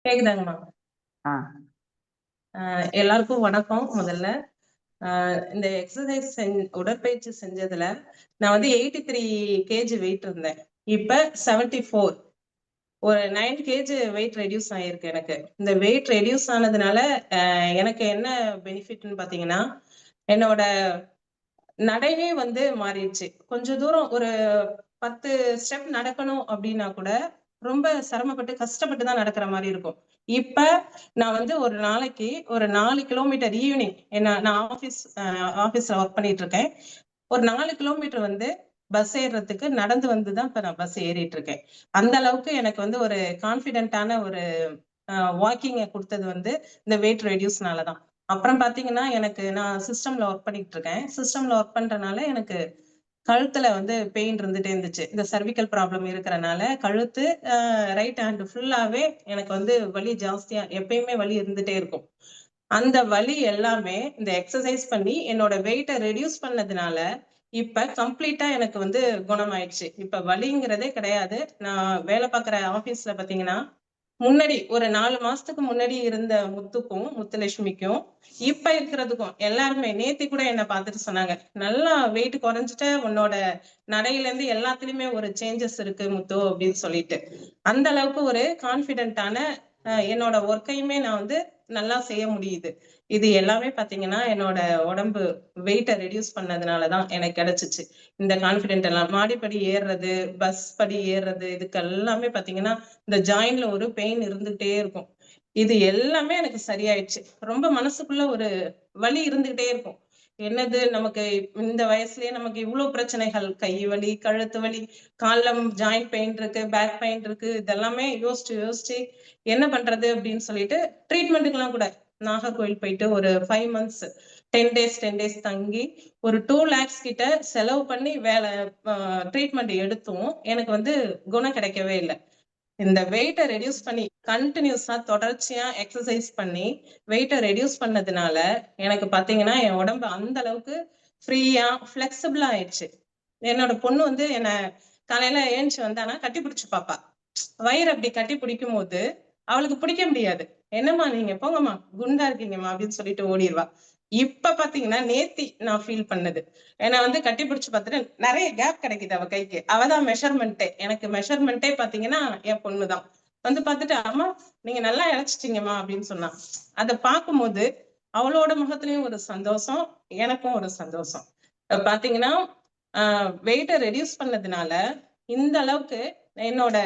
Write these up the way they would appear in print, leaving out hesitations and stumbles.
கேக்குதாங்கம்மா? ஆ. எல்லாருக்கும் வணக்கம். முதல்ல இந்த எக்ஸசைஸ் உடற்பயிற்சி செஞ்சதுல நான் வந்து 83 கேஜி வெயிட் இருந்தேன். இப்ப 74. ஒரு 9 கேஜி வெயிட் ரெடியூஸ் ஆயிருக்கு எனக்கு. இந்த வெயிட் ரெடியூஸ் ஆனதுனால எனக்கு என்ன பெனிஃபிட்னு பாத்தீங்கன்னா, என்னோட நடையே வந்து மாறிடுச்சு. கொஞ்சம் தூரம் ஒரு 10 ஸ்டெப் நடக்கணும் அப்படின்னா கூட ரொம்ப சிரமப்பட்டு கஷ்டப்பட்டு தான் நடக்கிற மாதிரி இருக்கும். இப்ப நான் வந்து ஒரு நாளைக்கு ஒரு 4 கிலோமீட்டர் ஈவினிங் நான் ஆபீஸ்ல ஒர்க் பண்ணிட்டு இருக்கேன். ஒரு 4 கிலோமீட்டர் வந்து பஸ் ஏறுறதுக்கு நடந்து வந்து தான் இப்ப நான் பஸ் ஏறிட்டு இருக்கேன். அந்த அளவுக்கு எனக்கு வந்து ஒரு கான்பிடென்டான ஒரு வாக்கிங்க கொடுத்தது வந்து இந்த வெயிட் ரெடியூஸ்னால தான். அப்புறம் பாத்தீங்கன்னா எனக்கு நான் சிஸ்டம்ல ஒர்க் பண்ணிட்டு இருக்கேன். சிஸ்டம்ல ஒர்க் பண்றதுனால எனக்கு கழுத்துல வந்து பெயின் இருந்துட்டே இருந்துச்சு. இந்த சர்விக்கல் ப்ராப்ளம் இருக்கறனால கழுத்து ரைட் ஹேண்ட் ஃபுல்லாவே எனக்கு வந்து வலி ஜாஸ்தியா எப்பயுமே வலி இருந்துட்டே இருக்கும். அந்த வலி எல்லாமே இந்த எக்ஸர்சைஸ் பண்ணி என்னோட வெயிட்ட ரெடியூஸ் பண்ணதுனால இப்ப கம்ப்ளீட்டா எனக்கு வந்து குணமாயிடுச்சு. இப்ப வலிங்கிறதே கிடையாது. நான் வேலை பார்க்குற ஆபீஸ்ல பாத்தீங்கன்னா, முன்னாடி ஒரு 4 மாசத்துக்கு முன்னாடி இருந்த முத்துலட்சுமிக்கும் இப்ப இருக்கிறதுக்கும் எல்லாருமே நேத்தி கூட என்ன பார்த்துட்டு சொன்னாங்க, நல்லா வெயிட் குறைஞ்சிட்ட, உன்னோட நடையில இருந்து எல்லாத்துலயுமே ஒரு சேஞ்சஸ் இருக்கு முத்து அப்படின்னு சொல்லிட்டு. அந்த அளவுக்கு ஒரு கான்பிடென்டான என்னோட ஒர்க்கையுமே நான் வந்து நல்லா செய்ய முடியுது. இது எல்லாமே பாத்தீங்கன்னா என்னோட உடம்பு வெயிட்ட ரெடியூஸ் பண்ணதுனாலதான் எனக்கு கிடைச்சிச்சு. இந்த கான்பிடென்ட் எல்லாம் மாடிப்படி ஏறுறது, பஸ் படி ஏறுறது, இதுக்கு எல்லாமே பாத்தீங்கன்னா இந்த ஜாயின்ல ஒரு பெயின் இருந்துகிட்டே இருக்கும். இது எல்லாமே எனக்கு சரியாயிடுச்சு. ரொம்ப மனசுக்குள்ள ஒரு வலி இருந்துகிட்டே இருக்கும். என்னது நமக்கு இந்த வயசுலயே நமக்கு இவ்வளவு பிரச்சனைகள், கை வலி, கழுத்து வலி, கால்ல ஜாயிண்ட் பெயின் இருக்கு, பேக் பெயின் இருக்கு, இதெல்லாமே யோசிச்சு யோசிச்சு என்ன பண்றது அப்படின்னு சொல்லிட்டு ட்ரீட்மெண்ட்டுக்கு எல்லாம் கூட நாகர்கோவில் போயிட்டு ஒரு 5 மந்த்ஸ் 10 டேஸ் தங்கி ஒரு 2 lakhs கிட்ட செலவு பண்ணி ட்ரீட்மெண்ட் எடுத்தும் எனக்கு வந்து குணம் கிடைக்கவே இல்லை. இந்த வெயிட்ட ரெடியூஸ் பண்ணி கண்டினியூஸா தொடர்ச்சியா எக்ஸசைஸ் பண்ணி வெயிட்ட ரெடியூஸ் பண்ணதுனால எனக்கு பாத்தீங்கன்னா என் உடம்பு அந்த அளவுக்கு ஃப்ரீயா பிளெக்சிபிளா ஆயிடுச்சு. என்னோட பொண்ணு வந்து என்ன காலையில ஏஞ்சி வந்தானா கட்டி பிடிச்சு பாப்பா. வயிறு அப்படி கட்டி பிடிக்கும் போது அவளுக்கு பிடிக்க முடியாது. என்னம்மா நீங்க போங்கம்மா, குண்டா இருக்கீங்கம்மா அப்படின்னு சொல்லிட்டு ஓடிடுவா. இப்ப பாத்தீங்கன்னா நேத்தி நான் ஃபீல் பண்ணது, என்னை வந்து கட்டி பிடிச்சு பார்த்துட்டு நிறைய கேப் கிடைக்குது அவ கைக்கு. அவதான் மெஷர்மெண்ட்டே. எனக்கு மெஷர்மெண்ட்டே பாத்தீங்கன்னா என் பொண்ணுதான். வந்து பார்த்துட்டு அம்மா நீங்க நல்லா இழைச்சிட்டீங்கம்மா அப்படின்னு சொன்னா. அதை பார்க்கும்போது அவளோட முகத்திலயும் ஒரு சந்தோஷம், எனக்கும் ஒரு சந்தோஷம். பாத்தீங்கன்னா வெயிட்டை ரெடியூஸ் பண்ணதுனால இந்த அளவுக்கு என்னோட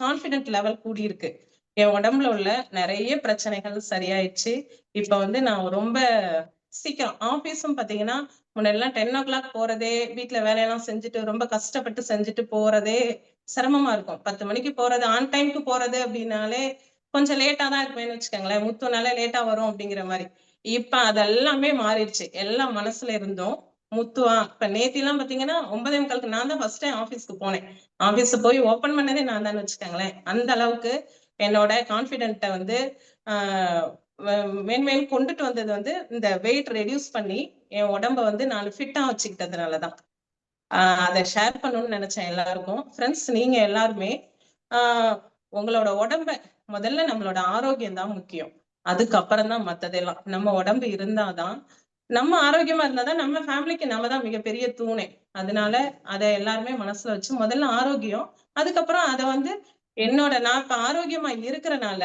கான்பிடென்ட் லெவல் கூடி இருக்கு. என் உடம்புல உள்ள நிறைய பிரச்சனைகள் சரியாயிடுச்சு. இப்ப வந்து நான் ரொம்ப சீக்கிரம் ஆபீஸும் பாத்தீங்கன்னா முன்னெல்லாம் 10 o'clock போறதே, வீட்டுல வேலையெல்லாம் செஞ்சுட்டு ரொம்ப கஷ்டப்பட்டு செஞ்சுட்டு போறதே சிரமமா இருக்கும். 10 மணிக்கு போறது, ஆன் டைம்க்கு போறது அப்படின்னாலே கொஞ்சம் லேட்டா தான் இருக்குமேன்னு வச்சுக்கோங்களேன். முத்துனால லேட்டா வரும் அப்படிங்கிற மாதிரி. இப்ப அதெல்லாமே மாறிடுச்சு. எல்லாம் மனசுல இருந்தும் முத்துவா இப்ப நேத்தி எல்லாம் பாத்தீங்கன்னா 9:45 நான் தான் ஃபர்ஸ்ட் டைம் ஆபீஸ்க்கு போனேன். ஆபீஸ் போய் ஓபன் பண்ணதே நான் தான் வச்சுக்கோங்களேன். அந்த அளவுக்கு என்னோட கான்பிடென்ட்ட வந்து ஆஹ் மேன்மேலும் கொண்டுட்டு வந்தது வந்து இந்த வெயிட் ரெடியூஸ் பண்ணி என் உடம்ப வந்து நான் ஃபிட்டா வச்சுக்கிட்டதுனாலதான். அதை ஷேர் பண்ணணும்னு நினைச்சேன் எல்லாருக்கும். ஃப்ரெண்ட்ஸ், நீங்க எல்லாருமே உங்களோட உடம்ப முதல்ல நம்மளோட ஆரோக்கியம் தான் முக்கியம். அதுக்கப்புறம் தான் மத்ததெல்லாம். நம்ம உடம்பு இருந்தாதான், நம்ம ஆரோக்கியமா இருந்தாதான் நம்ம ஃபேமிலிக்கு நம்ம தான் மிகப்பெரிய தூணே. அதனால அதை எல்லாருமே மனசுல வச்சு முதல்ல ஆரோக்கியம், அதுக்கப்புறம் அதை வந்து நான் இப்ப ஆரோக்கியமா இருக்கிறனால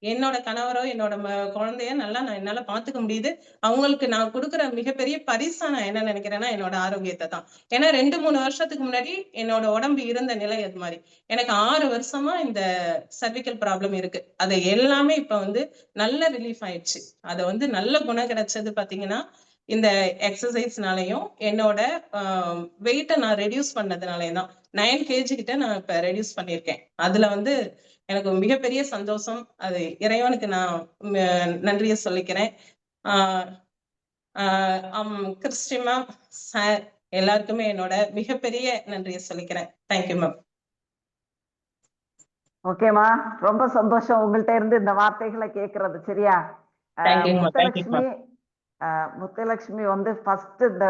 என்னோட கணவரோ என்னோட குழந்தைய நல்லா என்னால பாத்துக்க முடியுது. அவங்களுக்கு நான் கொடுக்குற மிகப்பெரிய பரிசா நான் என்ன நினைக்கிறேன்னா என்னோட ஆரோக்கியத்தை தான். ஏன்னா 2-3 வருஷத்துக்கு முன்னாடி என்னோட உடம்பு இருந்த நிலை அது மாதிரி. எனக்கு 6 வருஷமா இந்த சர்விக்கல் ப்ராப்ளம் இருக்கு. அது எல்லாமே இப்ப வந்து நல்ல ரிலீஃப் ஆயிடுச்சு. அதை வந்து நல்ல குணம் கிடைச்சது பாத்தீங்கன்னா இந்த எக்ஸசைஸ்னாலையும் என்னோட வெயிட்டை நான் ரெடியூஸ் பண்ணதுனாலயும் தான். 9 கேஜி கிட்ட நான் இப்ப ரெடியூஸ் பண்ணியிருக்கேன். அதுல வந்து எனக்கு மிகப்பெரிய சந்தோஷம். அது இறைவனுக்கு நான் நன்றியை சொல்லிக்கிறேன். கிறிஸ்டி மேம், சார் எல்லாருக்குமே என்னோட மிகப்பெரிய நன்றியை சொல்லிக்கிறேன். Thank you ma'am. ஓகேமா, ரொம்ப சந்தோஷம் உங்கள்கிட்ட இருந்து இந்த வார்த்தைகளை கேட்கறது. சரியா? முத்துலட்சுமி வந்து ஃபர்ஸ்ட் இந்த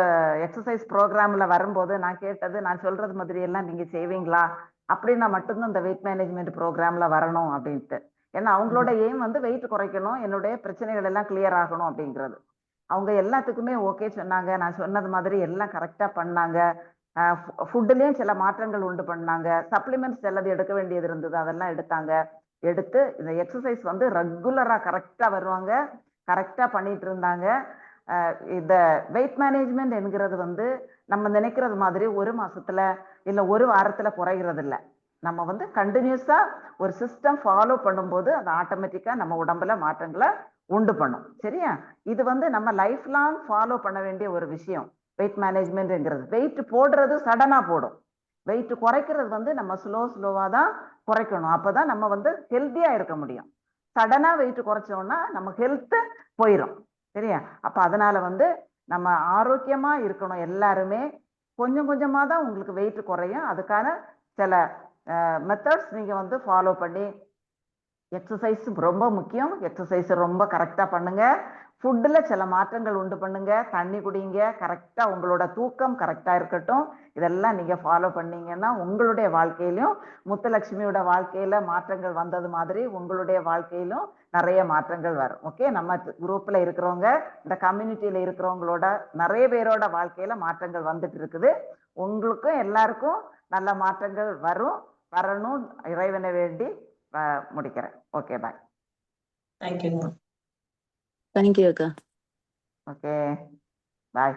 எக்ஸசைஸ் ப்ரோக்ராம்ல வரும்போது நான் கேட்டது, நான் சொல்றது மாதிரி எல்லாம் நீங்க செய்வீங்களா அப்படின்னா மட்டும்தான் இந்த வெயிட் மேனேஜ்மெண்ட் ப்ரோக்ராம்ல வரணும் அப்படின்ட்டு. ஏன்னா அவங்களோட எய்ம் வந்து வெயிட் குறைக்கணும், என்னுடைய பிரச்சனைகள் எல்லாம் கிளியர் ஆகணும் அப்படிங்கிறது. அவங்க எல்லாத்துக்குமே ஓகே சொன்னாங்க. நான் சொன்னது மாதிரி எல்லாம் கரெக்டா பண்ணாங்க. ஃபுட்டுலயும் சில மாற்றங்கள் உண்டு பண்ணாங்க. சப்ளிமெண்ட்ஸ் சிலது எடுக்க வேண்டியது இருந்தது, அதெல்லாம் எடுத்தாங்க. எடுத்து இந்த எக்ஸசைஸ் வந்து ரெகுலரா கரெக்டா வருவாங்க, கரெக்டா பண்ணிட்டு இருந்தாங்க. இந்த வெயிட் மேனேஜ்மெண்ட் என்கிறது வந்து நம்ம நினைக்கிறது மாதிரி ஒரு மாசத்துல இல்ல ஒரு வாரத்துல குறைகிறது இல்ல. நம்ம வந்து கண்டினியூஸா ஒரு சிஸ்டம் ஃபாலோ பண்ணும்போது அது ஆட்டோமேட்டிக்கா நம்ம உடம்புல மாற்றங்களை உண்டு பண்ணும். சரியா? இது வந்து நம்ம லைஃப் லாங் ஃபாலோ பண்ண வேண்டிய ஒரு விஷயம். வெயிட் மேனேஜ்மெண்ட்ங்கிறது வெயிட் போடுறது சடனா போடும், வெயிட் குறைக்கிறது வந்து நம்ம ஸ்லோவா தான் குறைக்கணும். அப்பதான் நம்ம வந்து ஹெல்த்தியா இருக்க முடியும். சடனா வெயிட் குறைச்சோம்னா நம்ம ஹெல்த் போயிடும். சரியா? அப்ப அதனால வந்து நம்ம ஆரோக்கியமா இருக்கணும் எல்லாருமே. கொஞ்சம் கொஞ்சமா தான் உங்களுக்கு வெயிட் குறையும். அதுக்கான சில மெத்தட்ஸ் நீங்க வந்து ஃபாலோ பண்ணி, எக்ஸசைஸ் ரொம்ப முக்கியம். எக்ஸசைஸ் ரொம்ப கரெக்டா பண்ணுங்க. ஃபுட்ல சில மாற்றங்கள் உண்டு பண்ணுங்க. தண்ணி குடிங்க, கரெக்டா உங்களோட தூக்கம் கரெக்டா இருக்கட்டும். இதெல்லாம் நீங்க ஃபாலோ பண்ணீங்கன்னா உங்களுடைய வாழ்க்கையிலும் முத்துலட்சுமியோட வாழ்க்கையில மாற்றங்கள் வந்தது மாதிரி உங்களுடைய வாழ்க்கையிலும் நிறைய மாற்றங்கள் வரும். ஓகே, நம்ம குரூப்ல இருக்கிறவங்க, இந்த கம்யூனிட்டியில இருக்கிறவங்களோட நிறைய பேரோட வாழ்க்கையில மாற்றங்கள் வந்துட்டு இருக்குது. உங்களுக்கும் எல்லாருக்கும் நல்ல மாற்றங்கள் வரணும் இறைவனை வேண்டி முடிக்கிறேன். ஓகே, பாய். தேங்க்யூ. தேங்க்யூ அக்கா. ஓகே, பாய்.